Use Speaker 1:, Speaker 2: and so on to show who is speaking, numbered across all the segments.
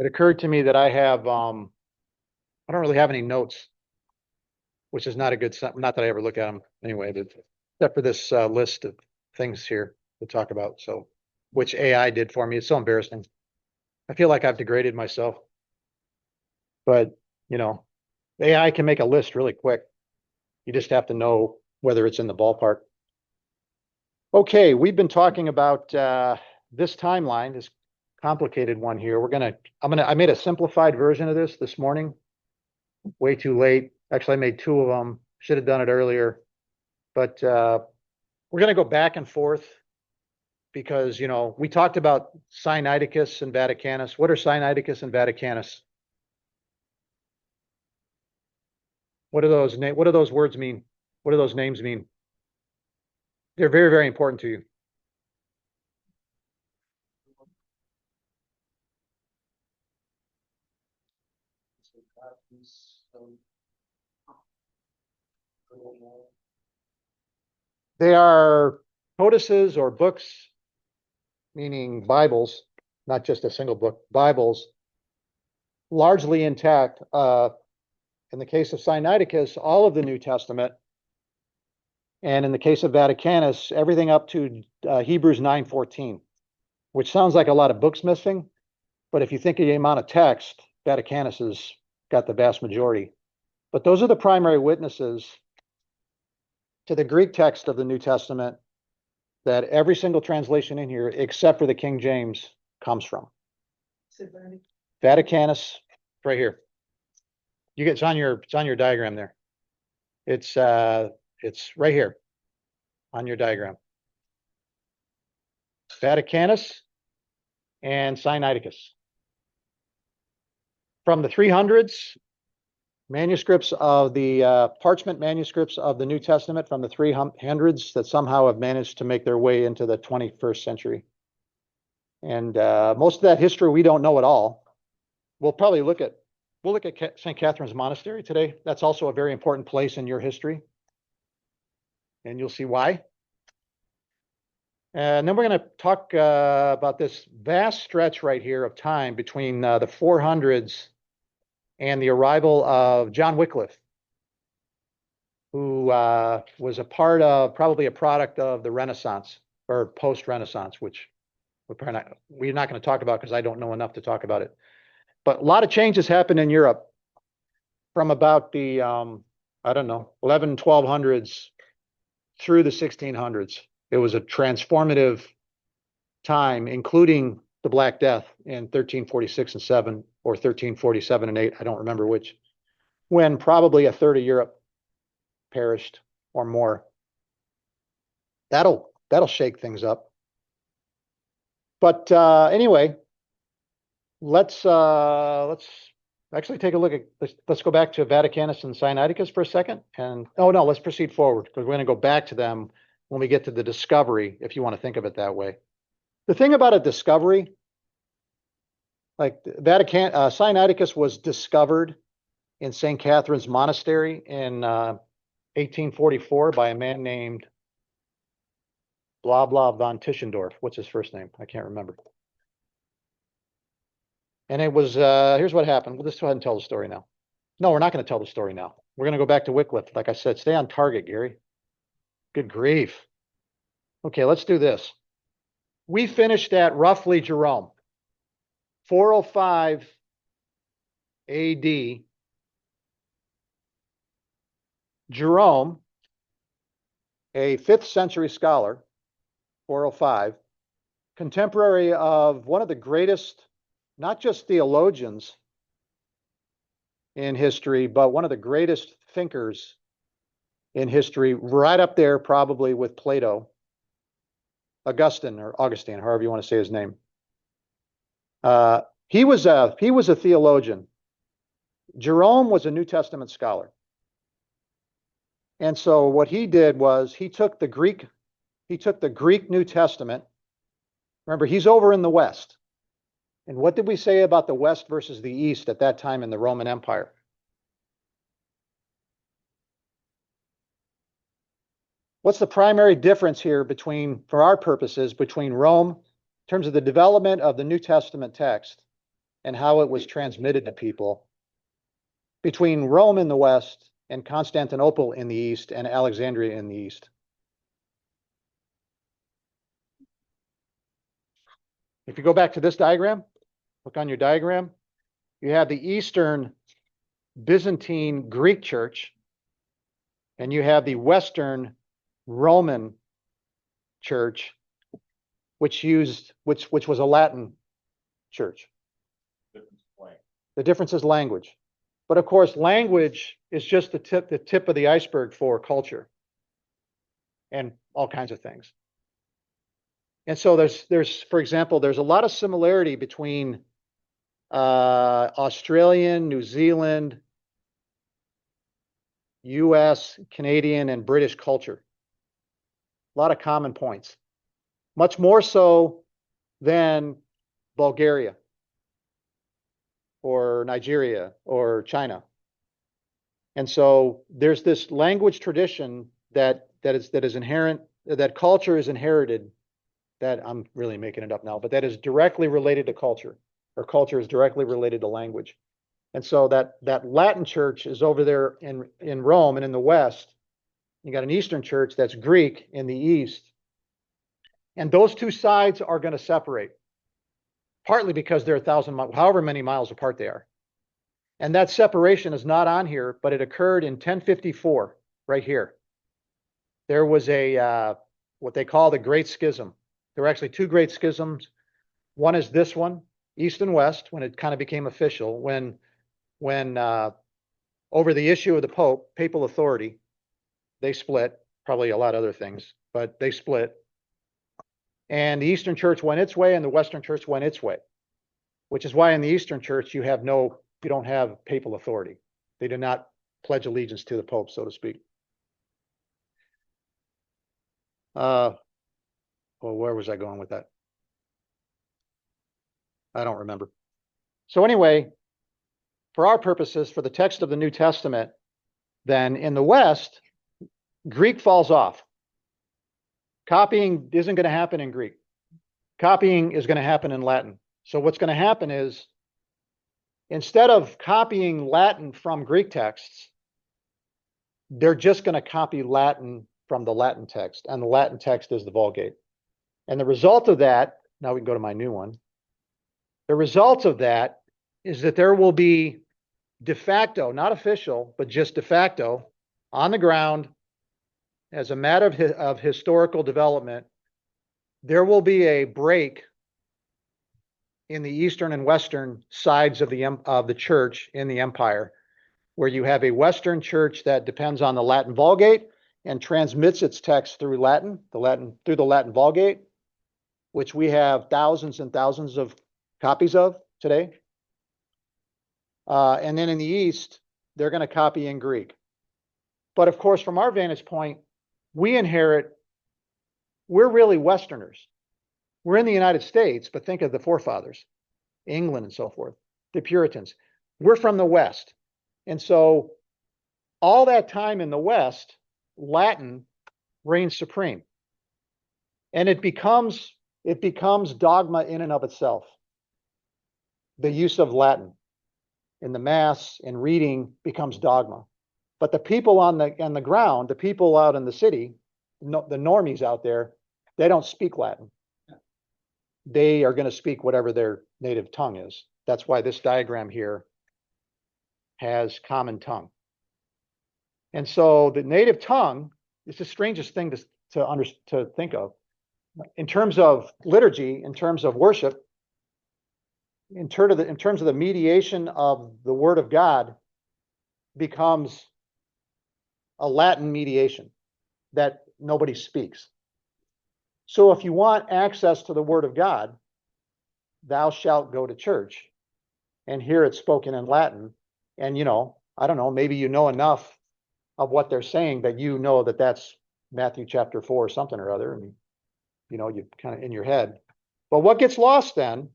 Speaker 1: it occurred to me that I don't really have any notes, which is not a good sign. Not that I ever look at them anyway, but except for this list of things here to talk about. So, which AI did for me. It's so embarrassing. I feel like I've degraded myself, but you know, AI can make a list really quick. You just have to know whether it's in the ballpark. Okay, we've been talking about this timeline, this complicated one here. I made a simplified version of this morning. Way too late. Actually, I made two of them. Should have done it earlier. But we're going to go back and forth because, we talked about Sinaiticus and Vaticanus. What are Sinaiticus and Vaticanus? What do those words mean? What do those names mean? They're very, very important to you. They are codices or books, meaning Bibles, not just a single book, Bibles, largely intact. In the case of Sinaiticus, all of the New Testament, and in the case of Vaticanus, everything up to Hebrews 9:14, which sounds like a lot of books missing, but if you think of the amount of text, Vaticanus has got the vast majority. But those are the primary witnesses to the Greek text of the New Testament that every single translation in here, except for the King James, comes from. Vaticanus, right here. It's on your diagram there. It's right here on your diagram. Vaticanus and Sinaiticus. From the 300s, manuscripts of the parchment manuscripts of the New Testament from the 300s that somehow have managed to make their way into the 21st century. And most of that history we don't know at all. We'll look at St. Catherine's Monastery today. That's also a very important place in your history. And you'll see why. And then we're going to talk about this vast stretch right here of time between the 400s and the arrival of John Wycliffe, who was probably a product of the Renaissance or post-Renaissance, which we're not going to talk about because I don't know enough to talk about it. But a lot of changes happened in Europe from about the 1200s through the 1600s. It was a transformative time, including the Black Death in 1346 and 7, or 1347 and 8, I don't remember which, when probably a third of Europe perished or more. That'll shake things up. But anyway, let's actually take a look at, let's go back to Vaticanus and Sinaiticus for a second. And let's proceed forward because we're going to go back to them when we get to the discovery, if you want to think of it that way. The thing about a discovery, like Sinaiticus was discovered in St. Catherine's Monastery in 1844 by a man named blah blah von Tischendorf. What's his first name? I can't remember. And it was here's what happened. We'll just go ahead and tell the story now. No, we're not going to tell the story now. We're going to go back to Wycliffe. Like I said, stay on target, Gary. Good grief. Okay, let's do this. We finished at roughly Jerome, 405 AD. Jerome, a 5th century scholar, 405, contemporary of one of the greatest, not just theologians in history, but one of the greatest thinkers in history, right up there probably with Plato, Augustine, however you want to say his name. He was a theologian. Jerome was a New Testament scholar. And so what he did was he took the Greek New Testament. Remember, he's over in the West. And what did we say about the West versus the East at that time in the Roman Empire? What's the primary difference here for our purposes, between Rome, in terms of the development of the New Testament text, and how it was transmitted to people between Rome in the west and Constantinople in the east and Alexandria in the east. If you go back to this diagram, look on your diagram, you have the Eastern Byzantine Greek Church, and you have the Western Roman Church, which was a Latin church. The difference is language. But of course, language is just the tip of the iceberg for culture and all kinds of things. And so there's, for example, there's a lot of similarity between Australian, New Zealand, US, Canadian, and British culture. A lot of common points. Much more so than Bulgaria or Nigeria or China. And so there's this language tradition that is inherent, that culture is inherited, that I'm really making it up now, but that is directly related to culture, or culture is directly related to language. And so that Latin church is over there in Rome, and in the west, you got an Eastern church that's Greek in the east. And those two sides are going to separate, partly because they're 1,000 miles, however many miles apart they are. And that separation is not on here, but it occurred in 1054, right here. There was a what they call the Great Schism. There were actually two great schisms. One is this one, East and West, when it kind of became official, when over the issue of the Pope, papal authority, they split, probably a lot of other things, but they split. And the Eastern Church went its way and the Western Church went its way, which is why in the Eastern Church you don't have papal authority. They do not pledge allegiance to the Pope, so to speak. Well, where was I going with that? I don't remember. So anyway, for our purposes, for the text of the New Testament, then in the West, Greek falls off. Copying isn't going to happen in Greek. Copying is going to happen in Latin. So what's going to happen is, instead of copying Latin from Greek texts, they're just going to copy Latin from the Latin text, and the Latin text is the Vulgate. And the result of that, now we can go to my new one. The result of that is that there will be de facto, not official, but just de facto, on the ground, as a matter of historical development, there will be a break in the Eastern and Western sides of the church in the empire, where you have a Western church that depends on the Latin Vulgate and transmits its text through through the Latin Vulgate, which we have thousands and thousands of copies of today. And then in the East, they're going to copy in Greek. But of course, from our vantage point, we're really Westerners. We're in the United States, but think of the forefathers, England and so forth, the Puritans. We're from the West. And so all that time in the West, Latin reigns supreme. And it becomes dogma in and of itself. The use of Latin in the Mass, in reading, becomes dogma. But the people on the ground, the people out in the city, the normies out there, they don't speak Latin. They are going to speak whatever their native tongue is. That's why this diagram here has common tongue. And so the native tongue is the strangest thing to think of. In terms of liturgy, in terms of worship, in terms of the mediation of the Word of God, becomes a Latin mediation that nobody speaks. So if you want access to the Word of God, thou shalt go to church and hear it spoken in Latin. And, I don't know, maybe you know enough of what they're saying that you know that that's Matthew chapter 4 or something or other. And, you kind of in your head. But what gets lost then,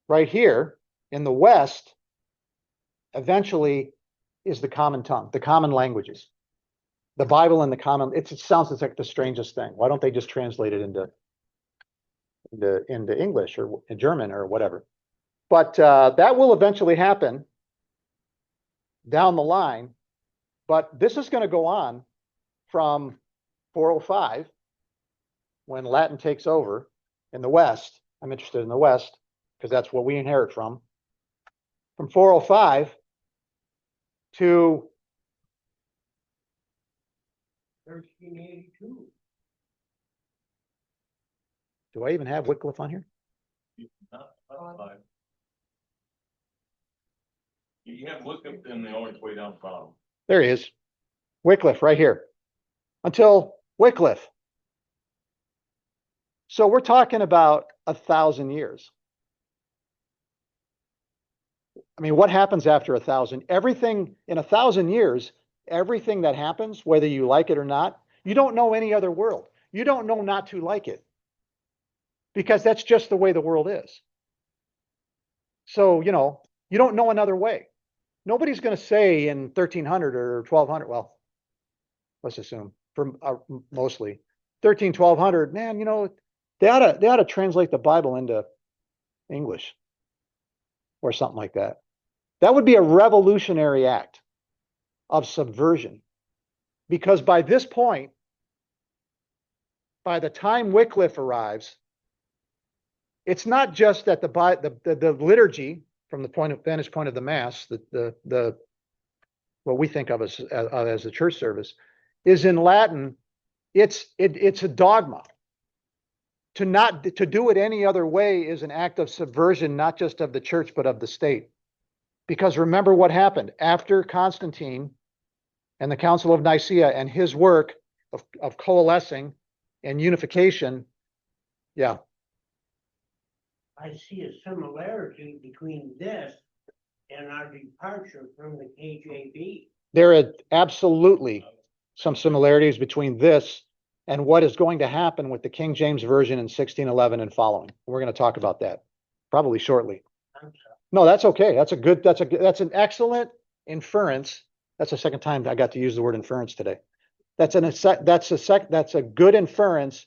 Speaker 1: right here in the West, eventually is the common tongue, the common languages. The Bible and the common, it sounds like the strangest thing. Why don't they just translate it into English or in German or whatever? But that will eventually happen down the line. But this is going to go on from 405, when Latin takes over in the West. I'm interested in the West because that's what we inherit from. From 405 to
Speaker 2: 1382.
Speaker 1: do I even have Wycliffe on here?
Speaker 3: You have Wycliffe in the only way down the bottom.
Speaker 1: There he is. Wycliffe right here. Until Wycliffe. So we're talking about 1,000 years. I mean, what happens after 1,000? Everything in 1,000 years, everything that happens, whether you like it or not, you don't know any other world. You don't know not to like it, because that's just the way the world is. So, you don't know another way. Nobody's going to say in 1300 or 1200, well, let's assume for mostly 13, 1200, man, they ought to translate the Bible into English or something like that. That would be a revolutionary act of subversion, because by this point, by the time Wycliffe arrives, it's not just that the liturgy, from the vantage point of the Mass, the what we think of as the church service, is in Latin. It's a dogma. To do it any other way is an act of subversion, not just of the church, but of the state. Because remember what happened after Constantine and the Council of Nicaea and his work of coalescing and unification. Yeah.
Speaker 2: I see a similarity between this and our departure from the KJV.
Speaker 1: There are absolutely some similarities between this and what is going to happen with the King James Version in 1611 and following. We're going to talk about that probably shortly.
Speaker 2: I'm sorry.
Speaker 1: No, that's okay. That's an excellent inference. That's the second time I got to use the word inference today. That's a good inference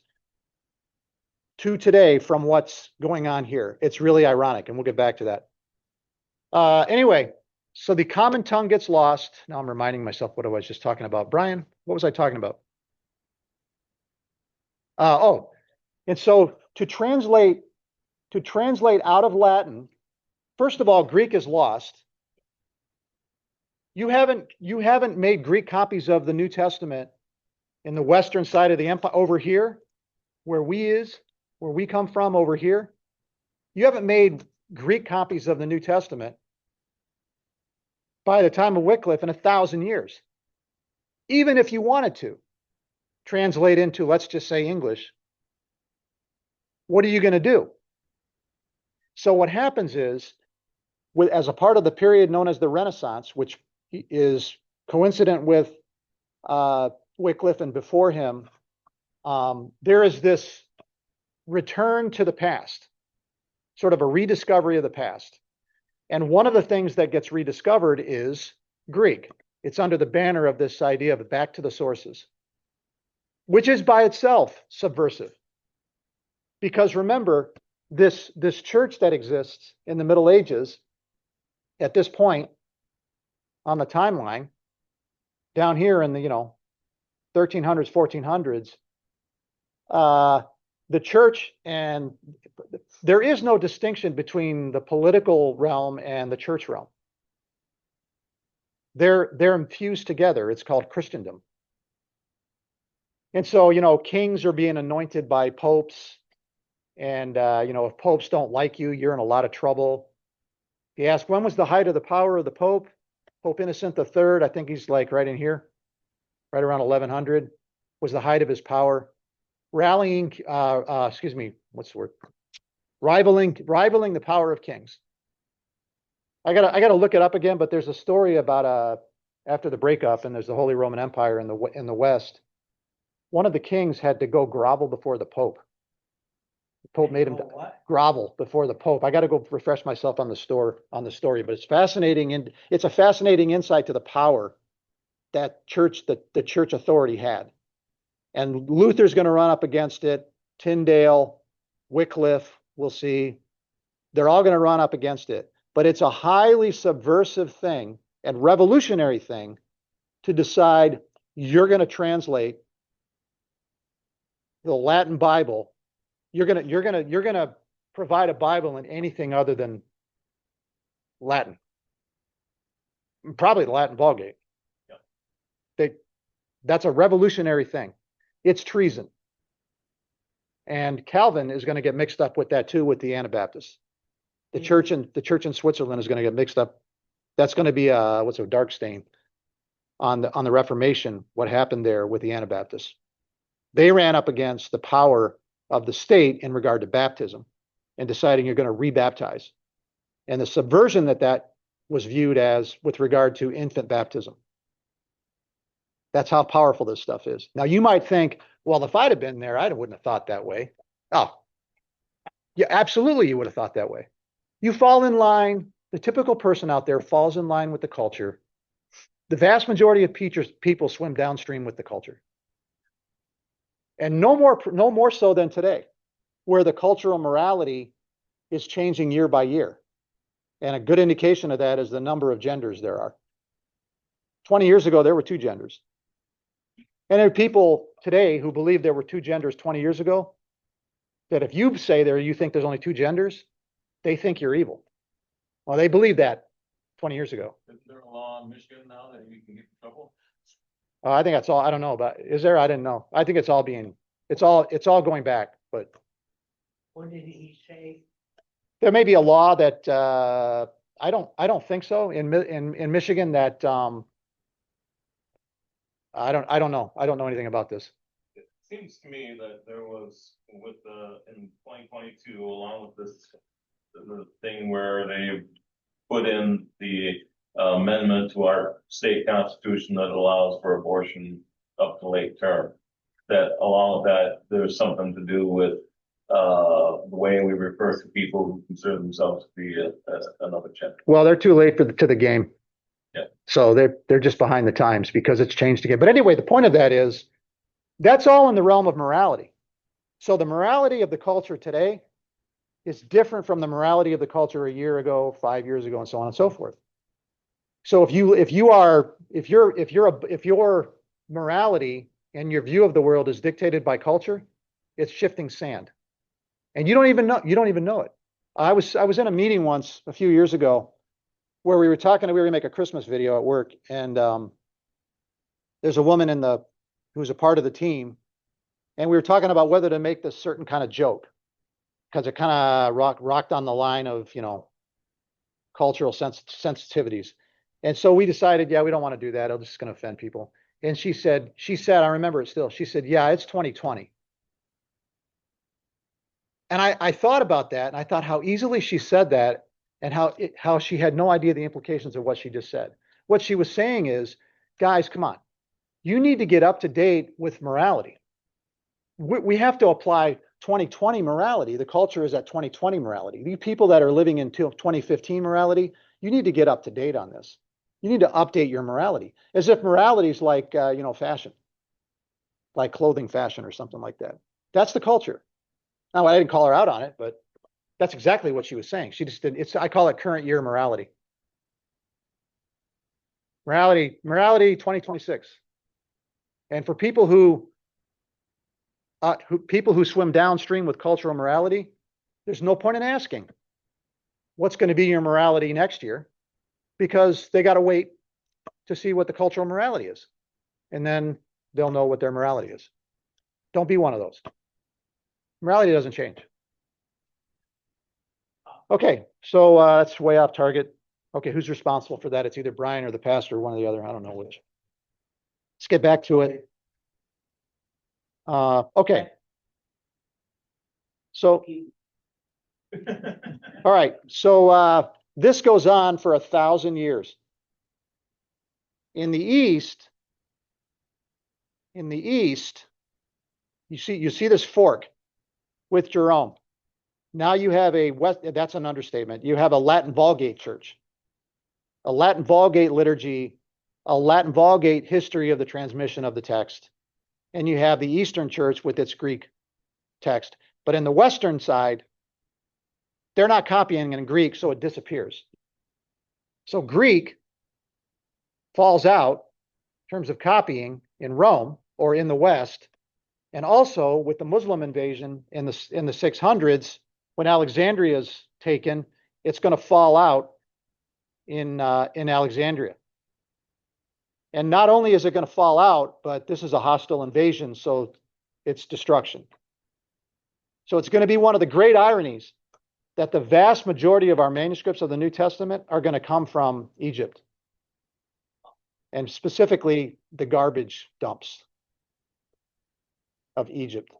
Speaker 1: to today from what's going on here. It's really ironic, and we'll get back to that. Anyway, so the common tongue gets lost. Now I'm reminding myself what I was just talking about. Brian, what was I talking about? And so to translate out of Latin, first of all, Greek is lost. You haven't made Greek copies of the New Testament in the western side of the empire over here, where we come from over here. You haven't made Greek copies of the New Testament by the time of Wycliffe in 1,000 years. Even if you wanted to translate into, let's just say, English, what are you going to do? So what happens is, as a part of the period known as the Renaissance, which is coincident with Wycliffe and before him, there is this return to the past, sort of a rediscovery of the past. And one of the things that gets rediscovered is Greek. It's under the banner of this idea of back to the sources, which is by itself subversive. Because remember, this church that exists in the Middle Ages, at this point on the timeline, down here in the 1300s, 1400s, the church, and there is no distinction between the political realm and the church realm. They're infused together. It's called Christendom. And so, kings are being anointed by popes. And, if popes don't like you, you're in a lot of trouble. You ask, when was the height of the power of the Pope? Pope Innocent III, I think he's like right in here, right around 1100, was the height of his power. Rivaling the power of kings. I gotta look it up again, but there's a story about after the breakup, and there's the Holy Roman Empire in the West. One of the kings had to go grovel before the Pope. The Pope made him grovel before the Pope. I got to go refresh myself on the story, but it's fascinating, and it's a fascinating insight to the power that the church authority had. And Luther's going to run up against it. Tyndale, Wycliffe, we'll see. They're all going to run up against it. But it's a highly subversive thing and revolutionary thing to decide you're going to translate the Latin Bible. You're going to provide a Bible in anything other than Latin. Probably the Latin Vulgate. That's a revolutionary thing. It's treason. And Calvin is going to get mixed up with that too, with the Anabaptists. The church in Switzerland is going to get mixed up. That's going to be what's a dark stain on the Reformation, what happened there with the Anabaptists. They ran up against the power of the state in regard to baptism and deciding you're going to rebaptize. And the subversion that was viewed as with regard to infant baptism. That's how powerful this stuff is. Now, you might think, well, if I'd have been there, I wouldn't have thought that way. Oh, yeah, absolutely, you would have thought that way. You fall in line. The typical person out there falls in line with the culture. The vast majority of people swim downstream with the culture. And no more so than today, where the cultural morality is changing year by year. And a good indication of that is the number of genders there are. 20 years ago, there were 2 genders. And there are people today who believe there were 2 genders 20 years ago, that if you say you think there's only 2 genders, they think you're evil. Well, they believed that 20 years ago.
Speaker 3: Isn't there a law in Michigan now that you can get in trouble?
Speaker 1: I think that's all. I don't know about. Is there? I didn't know. I think it's all going back. But
Speaker 2: What did he say?
Speaker 1: there may be a law that I don't think so in Michigan that I don't know. I don't know anything about this.
Speaker 3: It seems to me that there was in 2022, along with the thing where they put in the amendment to our state constitution that allows for abortion up to late term, that along with that, there's something to do with the way we refer to people who consider themselves to be another gender.
Speaker 1: Well, they're too late to the game.
Speaker 3: Yeah.
Speaker 1: So they're just behind the times because it's changed again. But anyway, the point of that is that's all in the realm of morality. So the morality of the culture today is different from the morality of the culture a year ago, 5 years ago, and so on and so forth. So if your morality and your view of the world is dictated by culture, it's shifting sand. And you don't even know it. I was in a meeting once a few years ago where we were going to make a Christmas video at work, and there's a woman who's a part of the team, and we were talking about whether to make this certain kind of joke because it kind of rocked on the line of cultural sensitivities. And so we decided, yeah, we don't want to do that. I'm just going to offend people. And she said, I remember it still. She said, yeah, it's 2020. And I thought about that, and I thought how easily she said that, and how she had no idea the implications of what she just said. What she was saying is, guys, come on, you need to get up to date with morality. We have to apply 2020 morality. The culture is at 2020 morality. These people that are living in 2015 morality, you need to get up to date on this. You need to update your morality, as if morality is like fashion, like clothing fashion or something like that. That's the culture. Now, I didn't call her out on it, but that's exactly what she was saying. She just didn't. I call it current year morality. Morality 2026. And for people who swim downstream with cultural morality, there's no point in asking what's going to be your morality next year, because they got to wait to see what the cultural morality is. And then they'll know what their morality is. Don't be one of those. Morality doesn't change. Okay, so that's way off target. Okay, who's responsible for that? It's either Brian or the pastor, one or the other. I don't know which. Let's get back to it. Okay. So, all right. So this goes on for 1,000 years. In the East, you see this fork with Jerome. Now you have that's an understatement. You have a Latin Vulgate church, a Latin Vulgate liturgy, a Latin Vulgate history of the transmission of the text. And you have the Eastern church with its Greek text. But in the Western side, they're not copying in Greek, so it disappears. So Greek falls out in terms of copying in Rome or in the West, and also with the Muslim invasion in the 600s, when Alexandria is taken, it's going to fall out in Alexandria. And not only is it going to fall out, but this is a hostile invasion, so it's destruction. So it's going to be one of the great ironies that the vast majority of our manuscripts of the New Testament are going to come from Egypt, and specifically the garbage dumps of Egypt.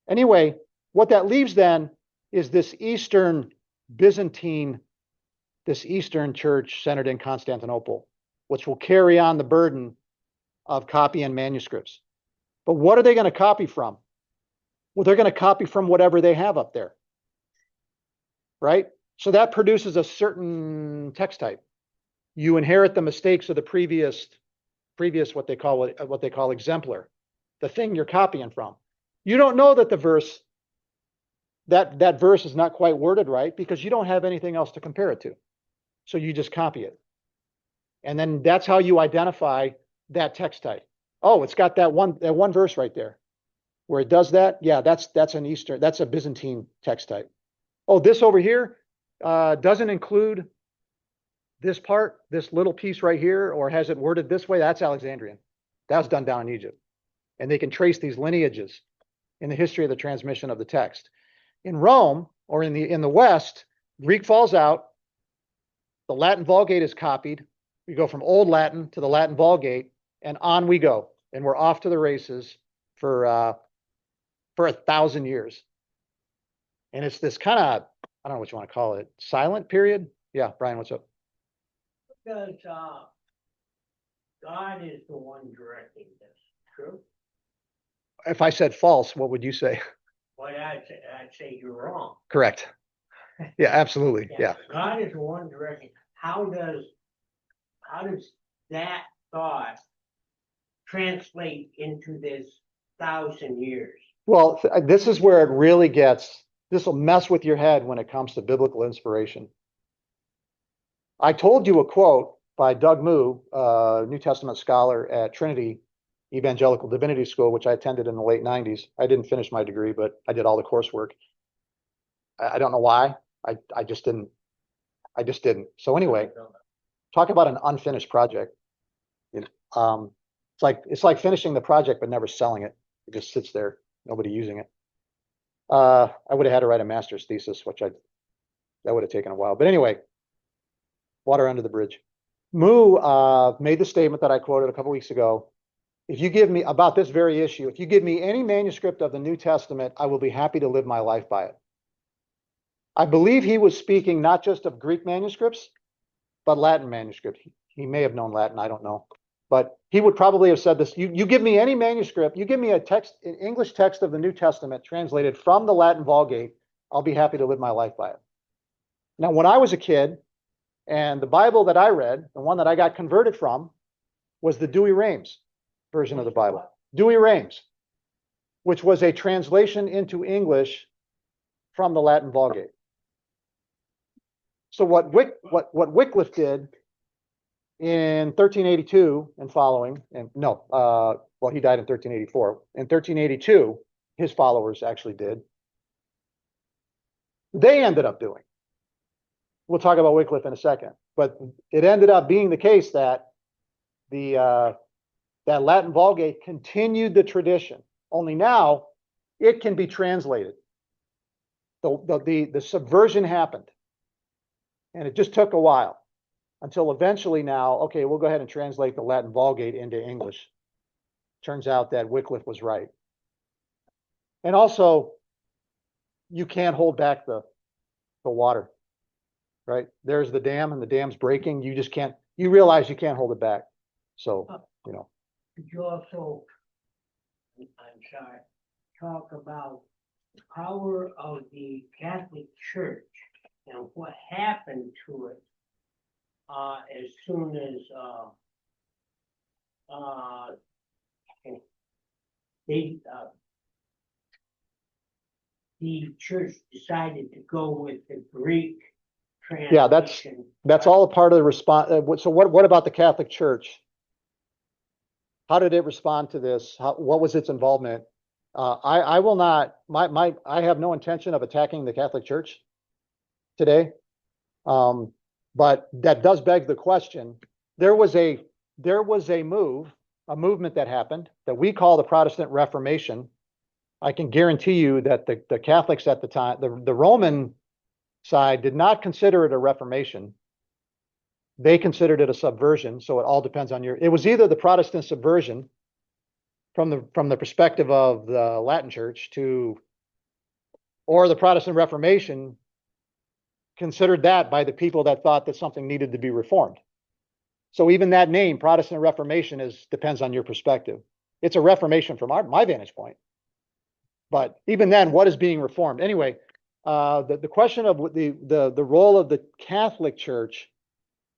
Speaker 1: Anyway, what that leaves then is this Eastern church centered in Constantinople, which will carry on the burden of copying manuscripts. But what are they going to copy from? Well, they're going to copy from whatever they have up there, right? So that produces a certain text type. You inherit the mistakes of the previous what they call exemplar, the thing you're copying from. You don't know that the verse that verse is not quite worded right because you don't have anything else to compare it to. So you just copy it. And then that's how you identify that text type. Oh, it's got that one verse right there where it does that. Yeah, that's a Byzantine text type. Oh, this over here doesn't include this part, this little piece right here, or has it worded this way. That's Alexandrian. That was done down in Egypt. And they can trace these lineages in the history of the transmission of the text. In Rome or in the West, Greek falls out. The Latin Vulgate is copied. We go from Old Latin to the Latin Vulgate, and on we go. And we're off to the races for 1,000 years. And it's this kind of, I don't know what you want to call it, silent period. Yeah, Brian, what's up?
Speaker 2: Because God is the one directing this, true?
Speaker 1: If I said false, what would you say?
Speaker 2: Well, I'd say you're wrong.
Speaker 1: Correct. Yeah, absolutely. Yeah.
Speaker 2: God is the one directing. How does that thought translate into this 1,000 years?
Speaker 1: Well, this is where it really gets, this will mess with your head when it comes to biblical inspiration. I told you a quote by Doug Moo, New Testament scholar at Trinity Evangelical Divinity School, which I attended in the late 90s. I didn't finish my degree, but I did all the coursework. I don't know why. I just didn't. So anyway, talk about an unfinished project. It's like finishing the project but never selling it. It just sits there, nobody using it. I would have had to write a master's thesis, that would have taken a while. But anyway, water under the bridge. Moo made the statement that I quoted a couple weeks ago. If you give me about this very issue, if you give me any manuscript of the New Testament, I will be happy to live my life by it. I believe he was speaking not just of Greek manuscripts, but Latin manuscripts. He may have known Latin, I don't know. But he would probably have said this. You give me any manuscript, you give me an English text of the New Testament translated from the Latin Vulgate, I'll be happy to live my life by it. Now, when I was a kid, and the Bible that I read, the one that I got converted from, was the Douay-Rheims version of the Bible. Douay-Rheims, which was a translation into English from the Latin Vulgate. So what Wycliffe did in 1382 and following, he died in 1384. In 1382, his followers actually did. They ended up doing. We'll talk about Wycliffe in a second, but it ended up being the case that that Latin Vulgate continued the tradition. Only now it can be translated. The subversion happened, and it just took a while until eventually now, okay, we'll go ahead and translate the Latin Vulgate into English. Turns out that Wycliffe was right. And also, you can't hold back the water, right? There's the dam and the dam's breaking. You just can't, you realize you can't hold it back. So,
Speaker 2: Could you also, I'm sorry, talk about the power of the Catholic Church and what happened to it as soon as the church decided to go with the Greek
Speaker 1: Yeah, that's
Speaker 2: translation.
Speaker 1: all a part of the response. So what about the Catholic Church? How did it respond to this? What was its involvement? I will not, I have no intention of attacking the Catholic Church today. But that does beg the question. There was a movement that happened that we call the Protestant Reformation. I can guarantee you that the Catholics at the time, the Roman side did not consider it a Reformation. They considered it a subversion. So it all depends on it was either the Protestant subversion from the perspective of the Latin Church or the Protestant Reformation considered that by the people that thought that something needed to be reformed. So even that name, Protestant Reformation, depends on your perspective. It's a reformation from my vantage point. But even then, what is being reformed? Anyway, the question of the role of the Catholic Church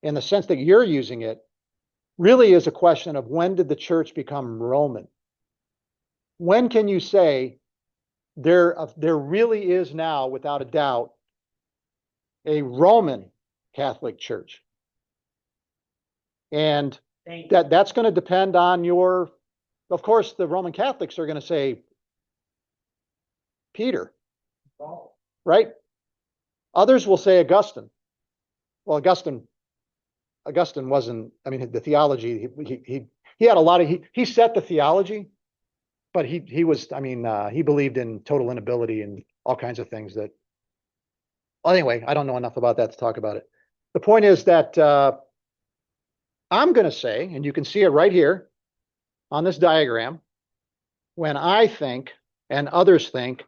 Speaker 1: in the sense that you're using it really is a question of when did the church become Roman? When can you say there really is now, without a doubt, a Roman Catholic Church? And that's going to depend on of course, the Roman Catholics are going to say Peter, right? Others will say Augustine. Well, Augustine wasn't, I mean, the theology, he had a lot of, he set the theology, but he was, I mean, he believed in total inability and all kinds of things that, well, anyway, I don't know enough about that to talk about it. The point is that I'm going to say, and you can see it right here on this diagram, when I think and others think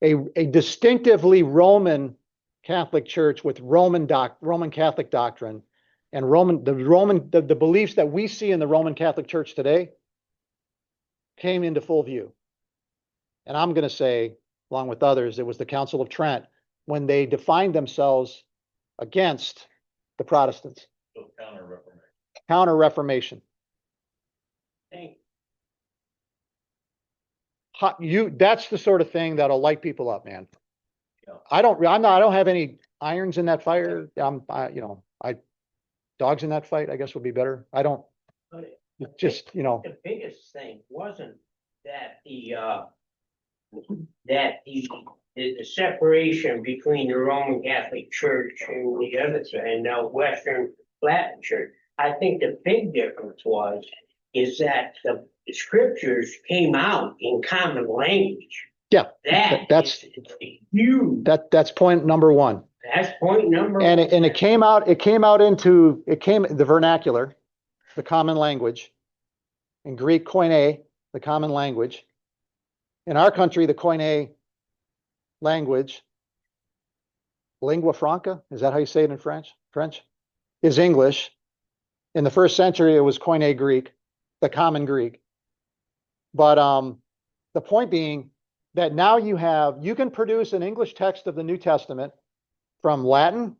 Speaker 1: a distinctively Roman Catholic Church with Roman Catholic doctrine and the beliefs that we see in the Roman Catholic Church today came into full view. And I'm going to say, along with others, it was the Council of Trent when they defined themselves against the Protestants.
Speaker 3: So Counter-Reformation.
Speaker 1: Counter-Reformation.
Speaker 2: Thank
Speaker 1: That's the sort of thing that'll light people up, man.
Speaker 3: Yeah.
Speaker 1: I don't have any irons in that fire. Dogs in that fight, I guess would be better. I don't,
Speaker 2: But
Speaker 1: just,
Speaker 2: the biggest thing wasn't that the separation between the Roman Catholic Church and the other side, and the Western Latin Church. I think the big difference is that the scriptures came out in common language.
Speaker 1: Yeah,
Speaker 2: That's huge.
Speaker 1: that's point number one.
Speaker 2: That's point number one.
Speaker 1: And it came the vernacular, the common language. In Greek, koine, the common language. In our country, the koine language, lingua franca, is that how you say it in French? Is English. In the first century, it was Koine Greek, the common Greek. But the point being that now you can produce an English text of the New Testament from the Latin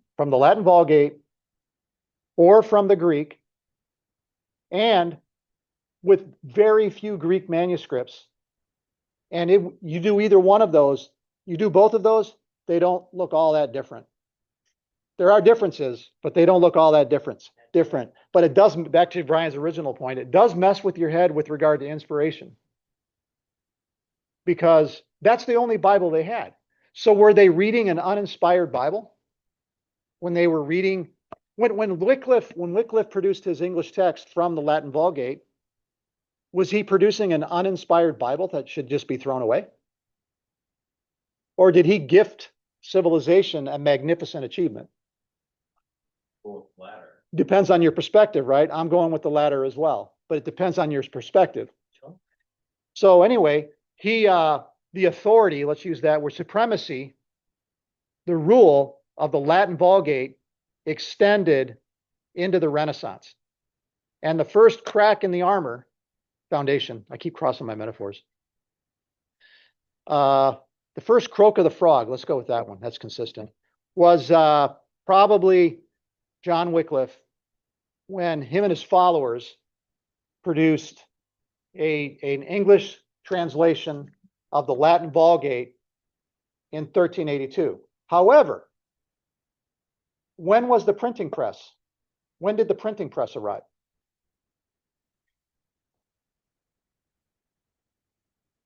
Speaker 1: Vulgate, or from the Greek, and with very few Greek manuscripts. And you do either one of those, you do both of those, they don't look all that different. There are differences, but they don't look all that different. But it does, back to Brian's original point, it does mess with your head with regard to inspiration. Because that's the only Bible they had. So were they reading an uninspired Bible? When they were reading, when Wycliffe produced his English text from the Latin Vulgate, was he producing an uninspired Bible that should just be thrown away? Or did he gift civilization a magnificent achievement?
Speaker 3: Both latter.
Speaker 1: Depends on your perspective, right? I'm going with the latter as well, but it depends on your perspective.
Speaker 2: Sure.
Speaker 1: So anyway, the authority, let's use that word, supremacy, the rule of the Latin Vulgate extended into the Renaissance. And the first crack in the armor foundation, I keep crossing my metaphors. The first croak of the frog, let's go with that one, that's consistent, was probably John Wycliffe, when him and his followers produced an English translation of the Latin Vulgate in 1382. However, when was the printing press? When did the printing press arrive?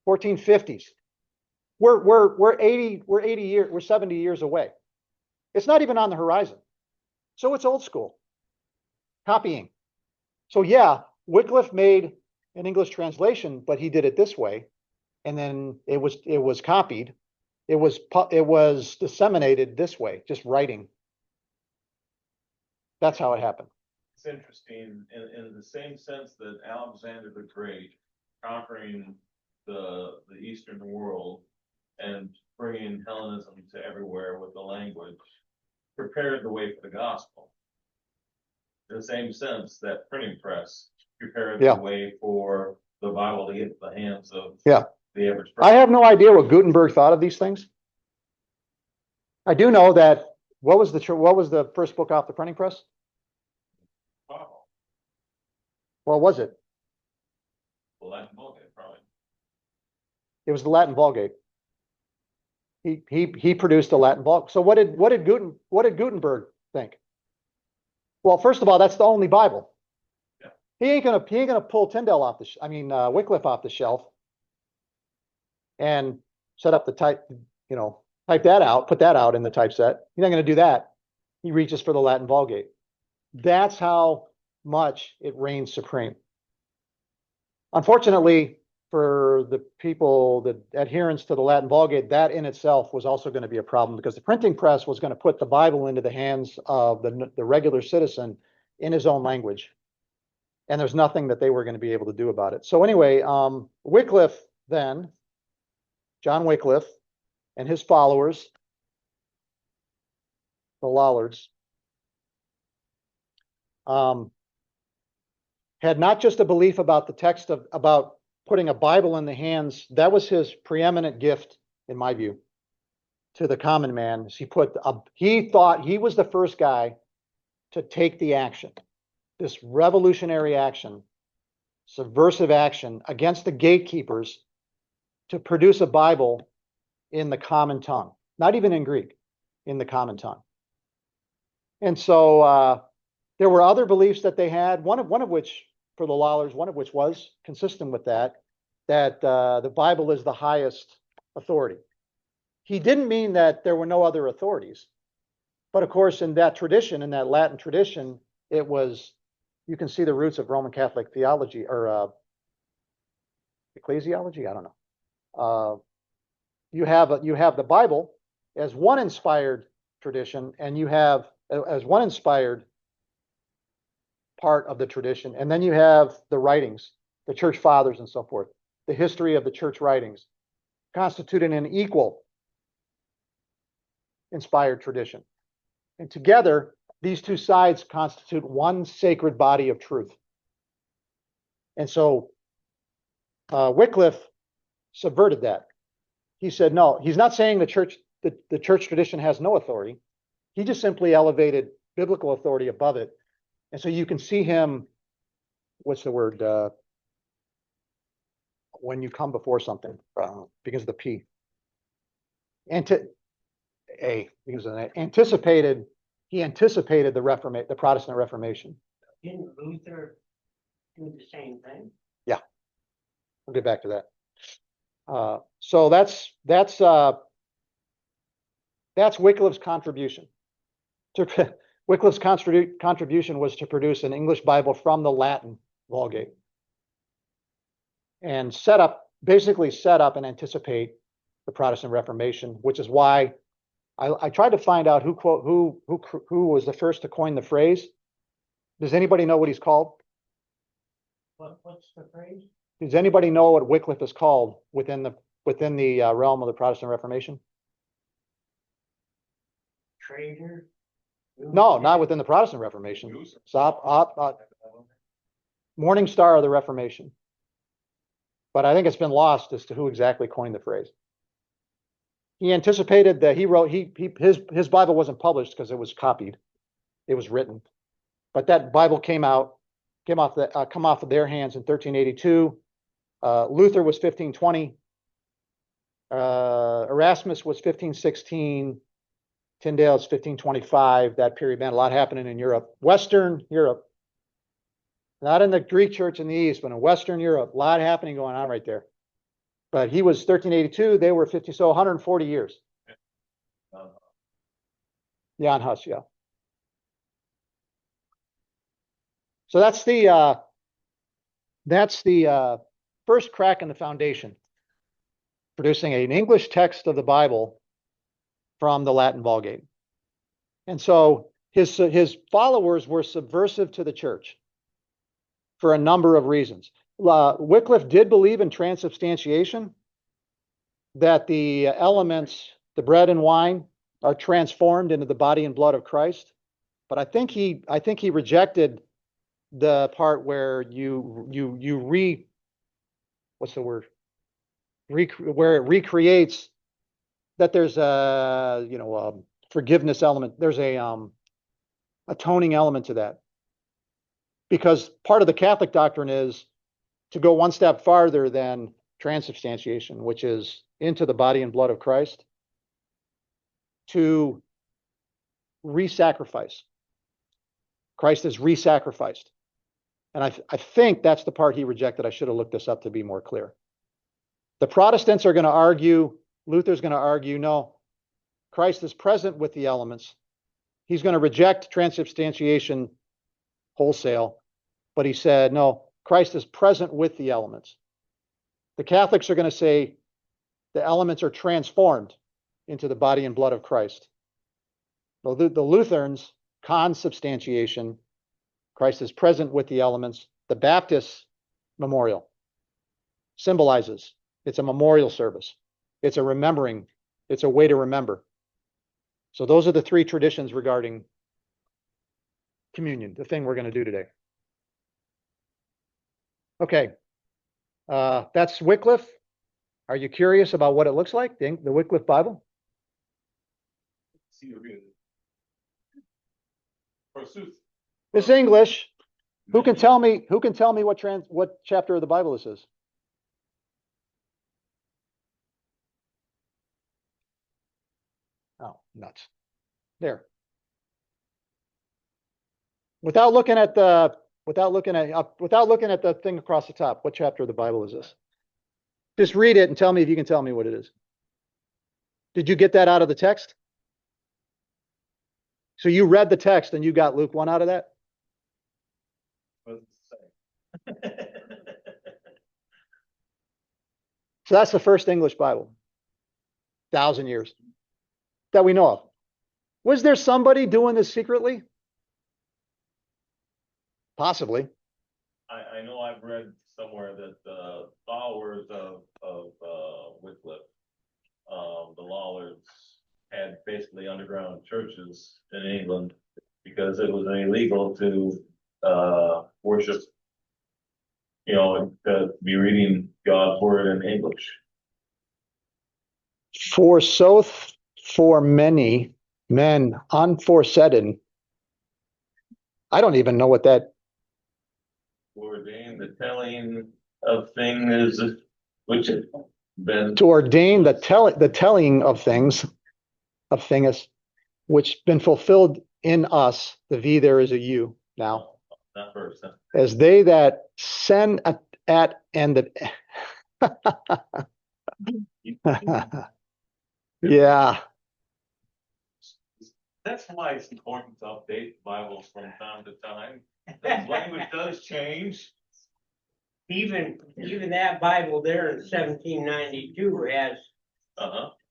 Speaker 1: (1450s). We're 70 years away. It's not even on the horizon. So it's old school copying. So yeah, Wycliffe made an English translation, but he did it this way, and then it was copied. It was disseminated this way, just writing. That's how it happened.
Speaker 3: It's interesting in the same sense that Alexander the Great conquering the Eastern world and bringing Hellenism to everywhere with the language prepared the way for the gospel. In the same sense, that printing press prepared the way for the Bible to get to the hands of the average person.
Speaker 1: I have no idea what Gutenberg thought of these things. I do know that what was the first book off the printing press?
Speaker 3: Wow.
Speaker 1: What was it?
Speaker 3: The Latin Vulgate, probably.
Speaker 1: It was the Latin Vulgate. He produced the Latin Vulgate. So what did Gutenberg think? Well, first of all, that's the only Bible.
Speaker 3: Yeah.
Speaker 1: He ain't gonna pull Tyndale off Wycliffe off the shelf and set up the type that out, put that out in the typeset. He's not gonna do that. He reaches for the Latin Vulgate. That's how much it reigns supreme. Unfortunately, for the people, the adherents to the Latin Vulgate, that in itself was also going to be a problem, because the printing press was going to put the Bible into the hands of the regular citizen in his own language. And there's nothing that they were going to be able to do about it. So anyway, Wycliffe then, John Wycliffe and his followers, the Lollards, had not just a belief about the text about putting a Bible in the hands. That was his preeminent gift, in my view, to the common man. He thought he was the first guy to take the action, this revolutionary action, subversive action against the gatekeepers, to produce a Bible in the common tongue, not even in Greek, in the common tongue. And so there were other beliefs that they had, one of which, for the Lollards, one of which was consistent with that the Bible is the highest authority. He didn't mean that there were no other authorities, but of course, in that tradition, in that Latin tradition, it was, you can see the roots of Roman Catholic theology, or ecclesiology, I don't know. You have the Bible as one inspired tradition, and you have as one inspired part of the tradition, and then you have the writings, the church fathers and so forth, the history of the church writings, constituting an equal inspired tradition. And together, these two sides constitute one sacred body of truth. And so Wycliffe subverted that. He said, no, he's not saying the church tradition has no authority. He just simply elevated biblical authority above it. And so you can see him, what's the word, when you come before something, because of the P. He anticipated the Protestant Reformation.
Speaker 2: Didn't Luther do the same thing?
Speaker 1: Yeah, we'll get back to that. So that's Wycliffe's contribution. Wycliffe's contribution was to produce an English Bible from the Latin Vulgate, and basically set up and anticipate the Protestant Reformation, which is why I tried to find out who was the first to coin the phrase. Does anybody know what he's called?
Speaker 2: What's the phrase?
Speaker 1: Does anybody know what Wycliffe is called within the realm of the Protestant Reformation?
Speaker 2: Traitor?
Speaker 1: No, not within the Protestant Reformation. Morning Star of the Reformation. But I think it's been lost as to who exactly coined the phrase. He anticipated that his Bible wasn't published because it was copied. It was written. But that Bible come off of their hands in 1382. Luther was 1520. Erasmus was 1516. Tyndale's 1525. That period, man, a lot happening in Europe. Western Europe. Not in the Greek church in the East, but in Western Europe, a lot happening going on right there. But he was 1382, they were 50, so 140 years. Jan Hus, yeah. So that's the first crack in the foundation, producing an English text of the Bible from the Latin Vulgate. And so his followers were subversive to the church for a number of reasons. Wycliffe did believe in transubstantiation, that the elements, the bread and wine, are transformed into the body and blood of Christ. But I think he rejected the part where where it recreates, that there's a forgiveness element. There's a atoning element to that. Because part of the Catholic doctrine is to go one step farther than transubstantiation, which is into the body and blood of Christ, to re-sacrifice. Christ is re-sacrificed. And I think that's the part he rejected. I should have looked this up to be more clear. The Protestants are going to argue, Luther's going to argue, no, Christ is present with the elements. He's going to reject transubstantiation wholesale, but he said, no, Christ is present with the elements. The Catholics are going to say the elements are transformed into the body and blood of Christ. The Lutherans, consubstantiation, Christ is present with the elements. The Baptist memorial symbolizes, it's a memorial service. It's a remembering, it's a way to remember. So those are the three traditions regarding communion, the thing we're going to do today. Okay. That's Wycliffe. Are you curious about what it looks like, the Wycliffe Bible? It's English. Who can tell me what chapter of the Bible this is? Oh, nuts. There. Without looking at the thing across the top, what chapter of the Bible is this? Just read it and tell me if you can tell me what it is. Did you get that out of the text? So you read the text and you got Luke 1 out of that? So that's the first English Bible. 1,000 years that we know of. Was there somebody doing this secretly? Possibly.
Speaker 3: I know I've read somewhere that the followers of Wycliffe, the Lollards, had basically underground churches in England because it was illegal to worship, to be reading God's word in English.
Speaker 1: For many men unforesaid. I don't even know what that.
Speaker 3: Ordain the telling of things which have been.
Speaker 1: To ordain the telling of things, which been fulfilled in us. The V there is a U now.
Speaker 3: Not first.
Speaker 1: As they that send at and that. Yeah.
Speaker 3: That's why it's important to update Bibles from time to time. The language does change.
Speaker 2: Even that Bible there in 1792 has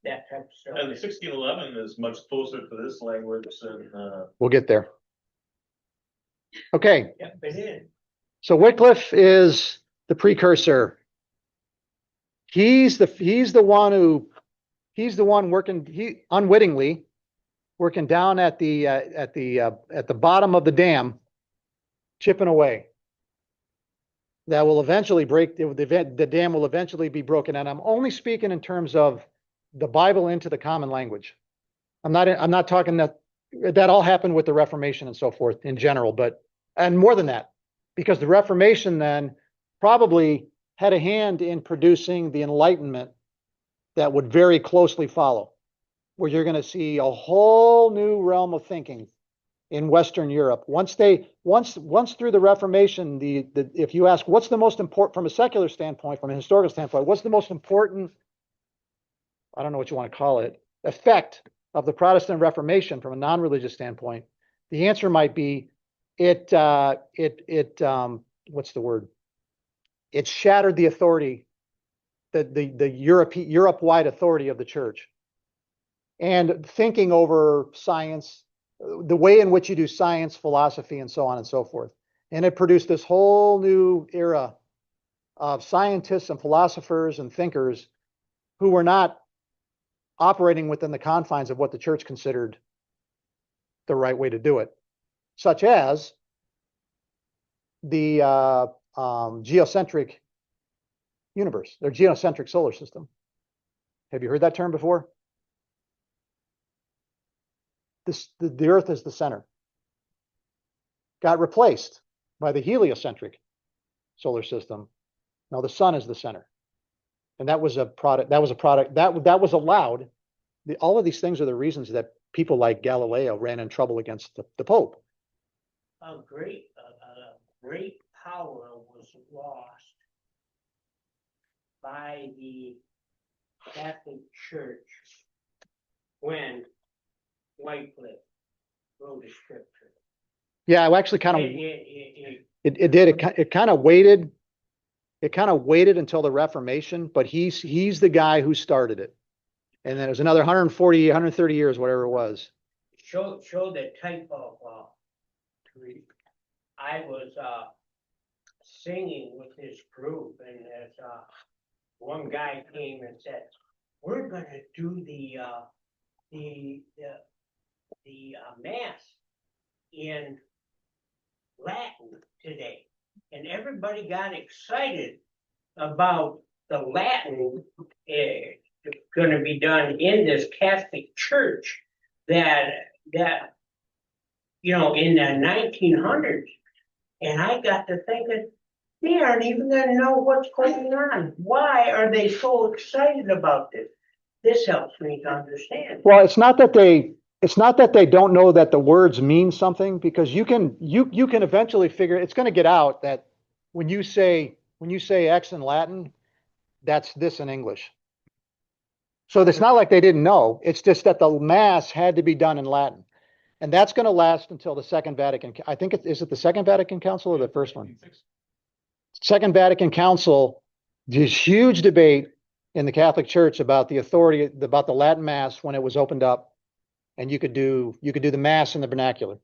Speaker 2: that type of stuff.
Speaker 3: And the 1611 is much closer to this language than.
Speaker 1: We'll get there. Okay.
Speaker 2: Yep, it is.
Speaker 1: So Wycliffe is the precursor. He's the one working, unwittingly working down at the bottom of the dam, chipping away. That will eventually break. The dam will eventually be broken. And I'm only speaking in terms of the Bible into the common language. I'm not talking that all happened with the Reformation and so forth in general, and more than that, because the Reformation then probably had a hand in producing the Enlightenment that would very closely follow, where you're going to see a whole new realm of thinking in Western Europe. Once through the Reformation, if you ask what's the most important from a secular standpoint, from a historical standpoint, what's the most important, I don't know what you want to call it, effect of the Protestant Reformation from a non-religious standpoint, the answer might be what's the word? It shattered the authority, the Europe-wide authority of the church. And thinking over science, the way in which you do science, philosophy, and so on and so forth. And it produced this whole new era of scientists and philosophers and thinkers who were not operating within the confines of what the church considered the right way to do it, such as the geocentric universe, their geocentric solar system. Have you heard that term before? The Earth is the center. Got replaced by the heliocentric solar system. Now the sun is the center. And that was a product that was allowed. All of these things are the reasons that people like Galileo ran in trouble against the Pope.
Speaker 2: A great power was lost by the Catholic Church when Wycliffe wrote a scripture.
Speaker 1: Yeah, I actually kind of it did. It kind of waited. It kind of waited until the Reformation, but he's the guy who started it. And then it was another 140, 130 years, whatever it was.
Speaker 2: Show the type of I was singing with this group, and as one guy came and said, "We're going to do the mass in Latin today," and everybody got excited about the Latin going to be done in this Catholic Church that in the 1900s, and I got to thinking, they aren't even going to know what's going on. Why are they so excited about this? This helps me to understand.
Speaker 1: Well, it's not that they don't know that the words mean something, because you can eventually figure it's going to get out that when you say X in Latin, that's this in English. So it's not like they didn't know. It's just that the mass had to be done in Latin. And that's going to last until the Second Vatican. I think is it the Second Vatican Council or the first one? Second Vatican Council, this huge debate in the Catholic Church about the authority, about the Latin Mass when it was opened up, and you could do the Mass in the vernacular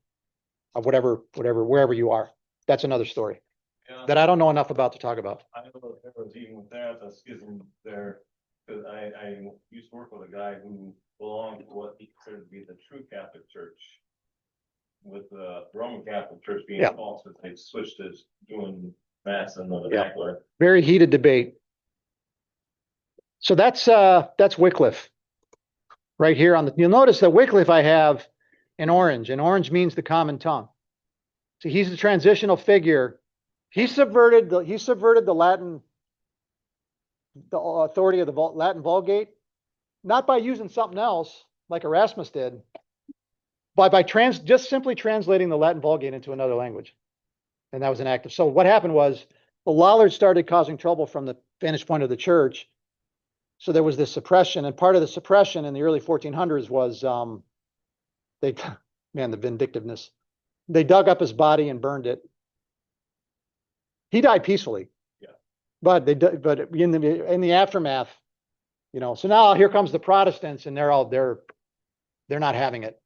Speaker 1: of wherever you are. That's another story that I don't know enough about to talk about.
Speaker 3: I know there was even with that a schism there, because I used to work with a guy who belonged to what he considered to be the true Catholic Church, with the Roman Catholic Church being false, because they switched to doing Mass in the vernacular.
Speaker 1: Very heated debate. So that's Wycliffe right here you'll notice that Wycliffe I have in orange, and orange means the common tongue. So he's the transitional figure. He subverted the Latin, the authority of the Latin Vulgate, not by using something else like Erasmus did, but by just simply translating the Latin Vulgate into another language. And that was an act of. So what happened was the Lollards started causing trouble from the vantage point of the church. So there was this suppression, and part of the suppression in the early 1400s was the vindictiveness. They dug up his body and burned it. He died peacefully.
Speaker 3: Yeah.
Speaker 1: But in the aftermath, so now here comes the Protestants, and they're not having it.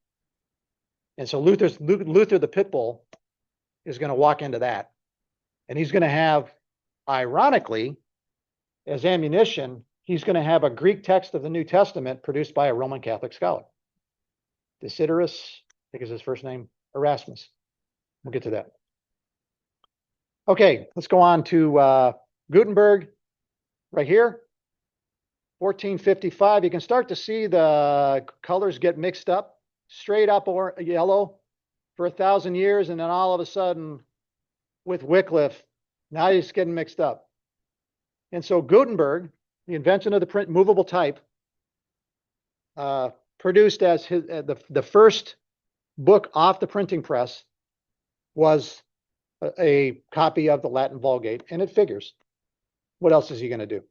Speaker 1: And so Luther the pit bull is going to walk into that, and he's going to have, ironically, as ammunition, he's going to have a Greek text of the New Testament produced by a Roman Catholic scholar. Desiderius, I think is his first name, Erasmus. We'll get to that. Okay, let's go on to Gutenberg right here. 1455, you can start to see the colors get mixed up, straight up or yellow for 1,000 years, and then all of a sudden with Wycliffe, now it's getting mixed up. And so Gutenberg, the invention of the print movable type, produced as his, the first book off the printing press was a copy of the Latin Vulgate, and it figures. What else is he going to do?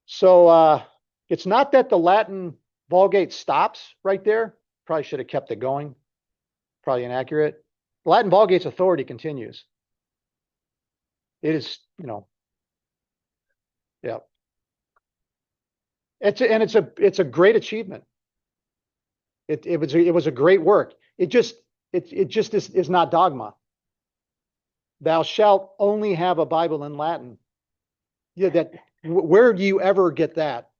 Speaker 1: So it's not that the Latin Vulgate stops right there. Probably should have kept it going. Probably inaccurate. The Latin Vulgate's authority continues. It is, yeah. It's a great achievement. It was a great work. It just is not dogma. Thou shalt only have a Bible in Latin. Yeah, where do you ever get that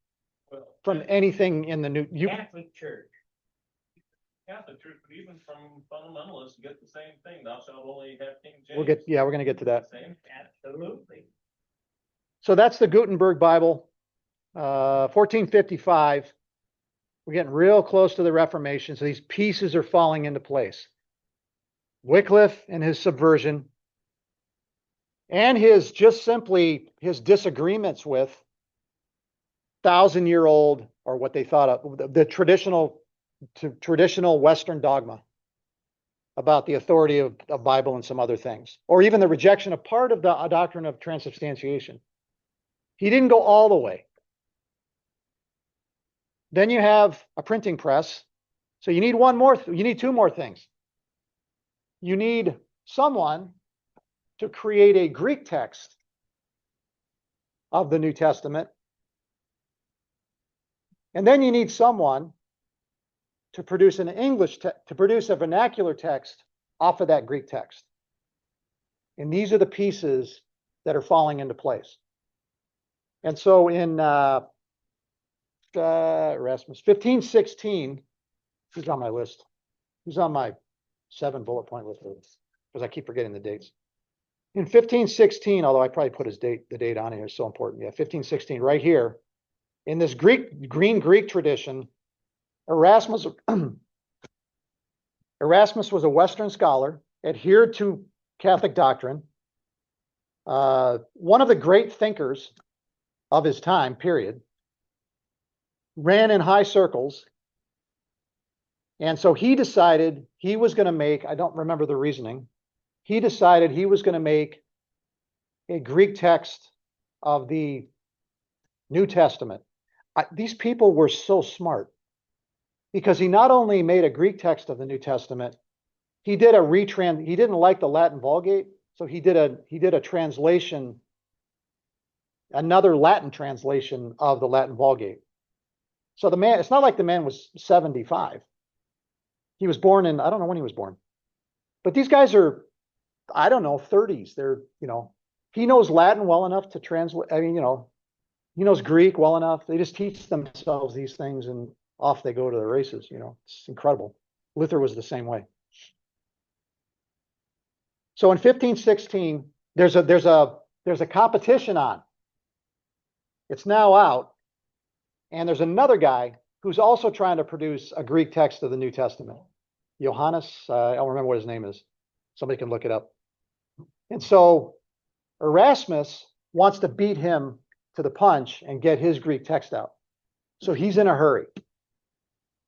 Speaker 1: from anything in the new?
Speaker 2: Catholic Church.
Speaker 3: Catholic Church, but even from fundamentalists, you get the same thing. Thou shalt only have King James.
Speaker 1: We're going to get to that.
Speaker 3: Same.
Speaker 2: Absolutely.
Speaker 1: So that's the Gutenberg Bible, 1455. We're getting real close to the Reformation. So these pieces are falling into place. Wycliffe and his subversion, and his disagreements with 1,000-year-old, or what they thought of the traditional Western dogma about the authority of Bible and some other things, or even the rejection of part of the doctrine of transubstantiation. He didn't go all the way. Then you have a printing press. So you need you need two more things. You need someone to create a Greek text of the New Testament. And then you need someone to produce an to produce a vernacular text off of that Greek text. And these are the pieces that are falling into place. And so in Erasmus, 1516, who's on my list? Who's on my 7 bullet point list? Because I keep forgetting the dates. In 1516, although I probably put the date on here, it's so important. Yeah, 1516, right here. In this Green Greek tradition, Erasmus was a Western scholar, adhered to Catholic doctrine, one of the great thinkers of his time, period, ran in high circles. And so he decided he was going to make, I don't remember the reasoning, he decided he was going to make a Greek text of the New Testament. These people were so smart, because he not only made a Greek text of the New Testament, he did he didn't like the Latin Vulgate, so he did a translation, another Latin translation of the Latin Vulgate. So it's not like the man was 75. He was born in, I don't know when he was born, but these guys are, I don't know, 30s. They're, he knows Latin well enough to translate. I mean, he knows Greek well enough. They just teach themselves these things and off they go to the races. It's incredible. Luther was the same way. So in 1516, there's a competition on. It's now out. And there's another guy who's also trying to produce a Greek text of the New Testament. Johannes, I don't remember what his name is. Somebody can look it up. And so Erasmus wants to beat him to the punch and get his Greek text out. So he's in a hurry.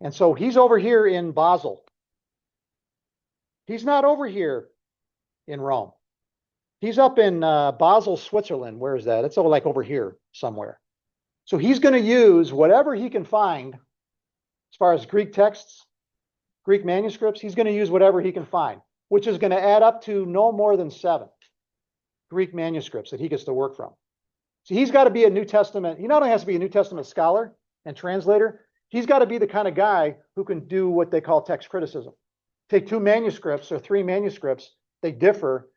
Speaker 1: And so he's over here in Basel. He's not over here in Rome. He's up in Basel, Switzerland. Where is that? It's like over here somewhere. So he's going to use whatever he can find as far as Greek texts, Greek manuscripts. He's going to use whatever he can find, which is going to add up to no more than 7 Greek manuscripts that he gets to work from. So he's got to be a New Testament. He not only has to be a New Testament scholar and translator, he's got to be the kind of guy who can do what they call text criticism. Take 2 manuscripts or 3 manuscripts, they differ,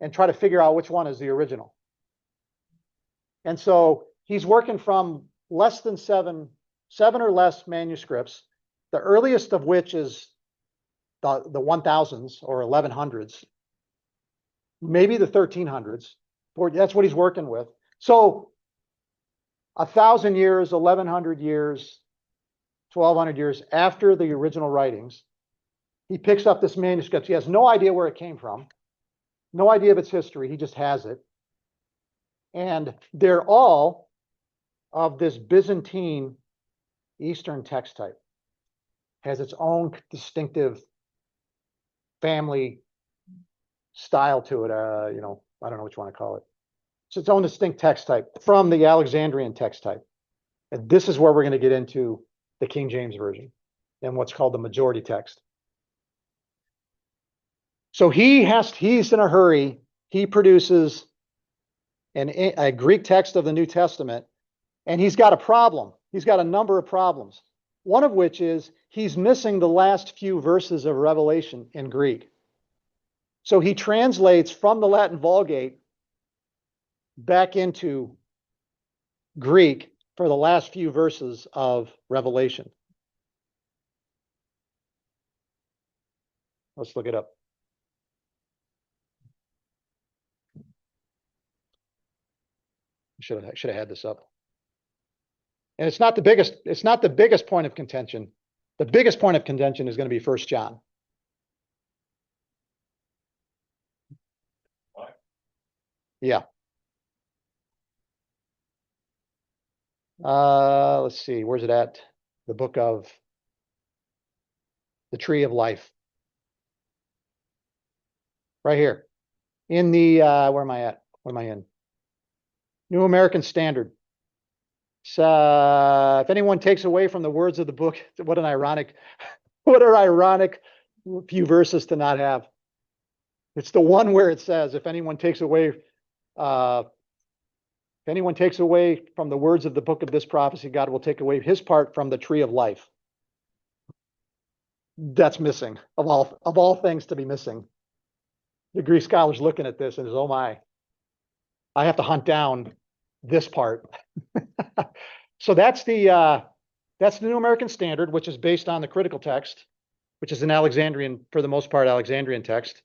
Speaker 1: and try to figure out which one is the original. And so he's working from less than 7 or less manuscripts, the earliest of which is the 1000s or 1100s, maybe the 1300s. That's what he's working with. So 1,000 years, 1,100 years, 1,200 years after the original writings, he picks up this manuscript. He has no idea where it came from, no idea of its history. He just has it. And they're all of this Byzantine Eastern text type. Has its own distinctive family style to it. You know, I don't know what you want to call it. It's its own distinct text type from the Alexandrian text type. And this is where we're going to get into the King James Version and what's called the majority text. So he's in a hurry. He produces a Greek text of the New Testament, and he's got a problem. He's got a number of problems. One of which is he's missing the last few verses of Revelation in Greek. So he translates from the Latin Vulgate back into Greek for the last few verses of Revelation. Let's look it up. Should have had this up. And it's not the biggest point of contention. The biggest point of contention is going to be 1 John.
Speaker 3: Why?
Speaker 1: Yeah. Let's see, where's it at? The book of the Tree of Life. Right here. In the where am I at? What am I in? New American Standard. So if anyone takes away from the words of the book, what an ironic few verses to not have. It's the one where it says, if anyone takes away from the words of the book of this prophecy, God will take away his part from the tree of life. That's missing of all things to be missing. The Greek scholars looking at this and says, oh my, I have to hunt down this part. So that's the New American Standard, which is based on the critical text, which is an Alexandrian, for the most part, Alexandrian text.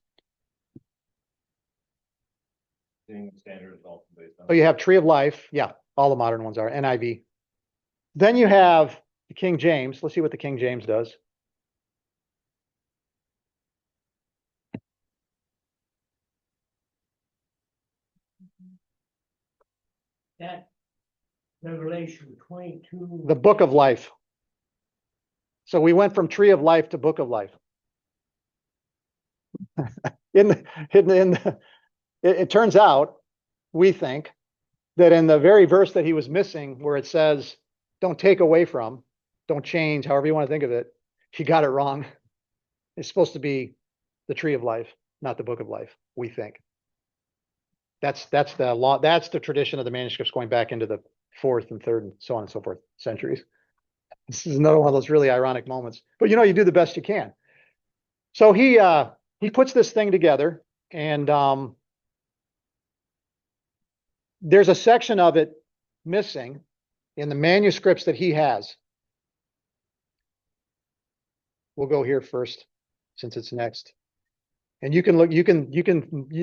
Speaker 3: Standard is also based on.
Speaker 1: Oh, you have Tree of Life. Yeah, all the modern ones are NIV. Then you have the King James. Let's see what the King James does.
Speaker 2: That Revelation 22.
Speaker 1: The Book of Life. So we went from Tree of Life to Book of Life. It turns out, we think, that in the very verse that he was missing, where it says, don't take away from, don't change, however you want to think of it, he got it wrong. It's supposed to be the Tree of Life, not the Book of Life, we think. That's the law. That's the tradition of the manuscripts going back into the 4th and 3rd and so on and so forth centuries. This is another one of those really ironic moments, but you do the best you can. So he puts this thing together, and there's a section of it missing in the manuscripts that he has. We'll go here first, since it's next. And you can look,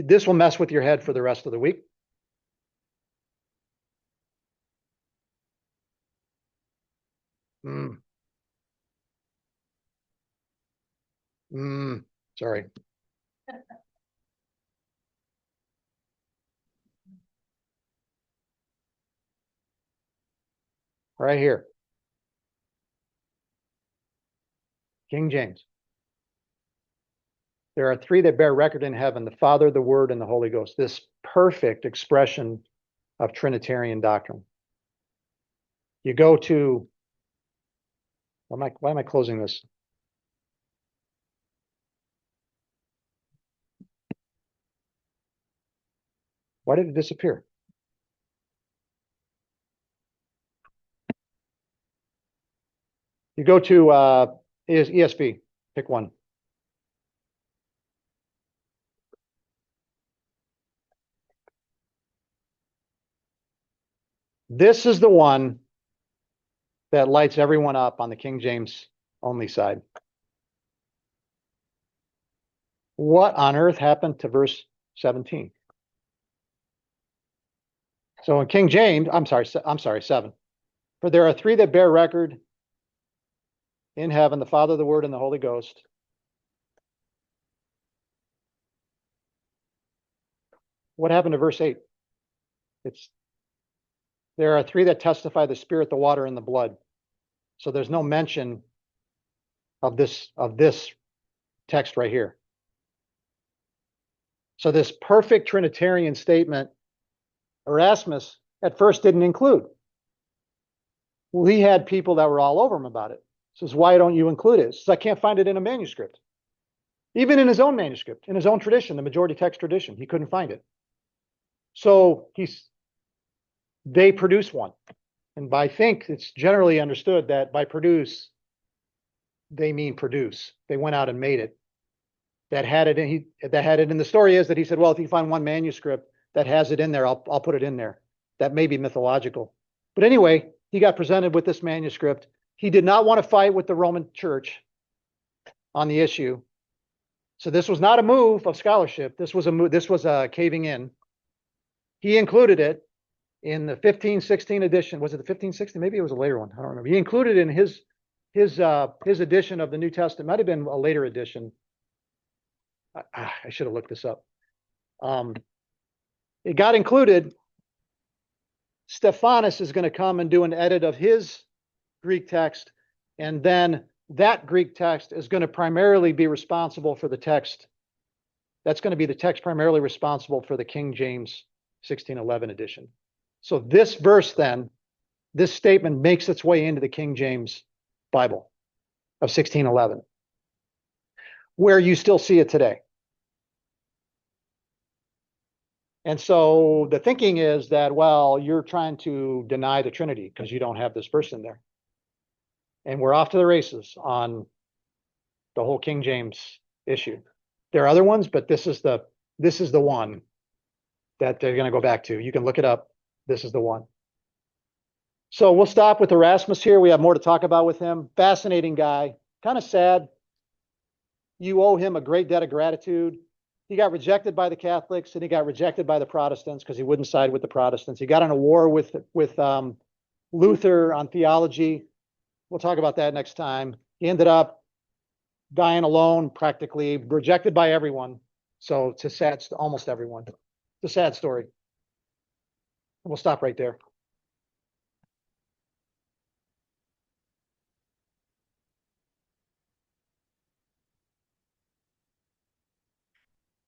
Speaker 1: this will mess with your head for the rest of the week. Sorry. Right here. King James. There are 3 that bear record in heaven, the Father, the Word, and the Holy Ghost. This perfect expression of Trinitarian doctrine. You go to, why am I closing this? Why did it disappear? You go to ESV, pick one. This is the one that lights everyone up on the King James only side. What on earth happened to verse 17? So in King James, I'm sorry, 7. For there are 3 that bear record in heaven, the Father, the Word, and the Holy Ghost. What happened to verse 8? There are 3 that testify, the Spirit, the water, and the blood. So there's no mention of this text right here. So this perfect Trinitarian statement, Erasmus at first didn't include. Well, he had people that were all over him about it. Says, why don't you include it? Says, I can't find it in a manuscript. Even in his own manuscript, in his own tradition, the majority text tradition, he couldn't find it. So they produce one. And I think it's generally understood that by produce, they mean produce. They went out and made it. That had it in, and the story is that he said, well, if you find one manuscript that has it in there, I'll put it in there. That may be mythological. But anyway, he got presented with this manuscript. He did not want to fight with the Roman Church on the issue. So this was not a move of scholarship. This was a caving in. He included it in the 1516 edition. Was it the 1516? Maybe it was a later one. I don't remember. He included it in his edition of the New Testament. Might have been a later edition. I should have looked this up. It got included. Stephanus is going to come and do an edit of his Greek text, and then that Greek text is going to primarily be responsible for the text. That's going to be the text primarily responsible for the King James 1611 edition. So this verse then, this statement makes its way into the King James Bible of 1611, where you still see it today. And so the thinking is that, well, you're trying to deny the Trinity because you don't have this verse in there. And we're off to the races on the whole King James issue. There are other ones, but this is the one that they're going to go back to. You can look it up. This is the one. So we'll stop with Erasmus here. We have more to talk about with him. Fascinating guy, kind of sad. You owe him a great debt of gratitude. He got rejected by the Catholics and he got rejected by the Protestants because he wouldn't side with the Protestants. He got in a war with Luther on theology. We'll talk about that next time. He ended up dying alone, practically rejected by everyone. So it's a sad, almost everyone. It's a sad story. We'll stop right there.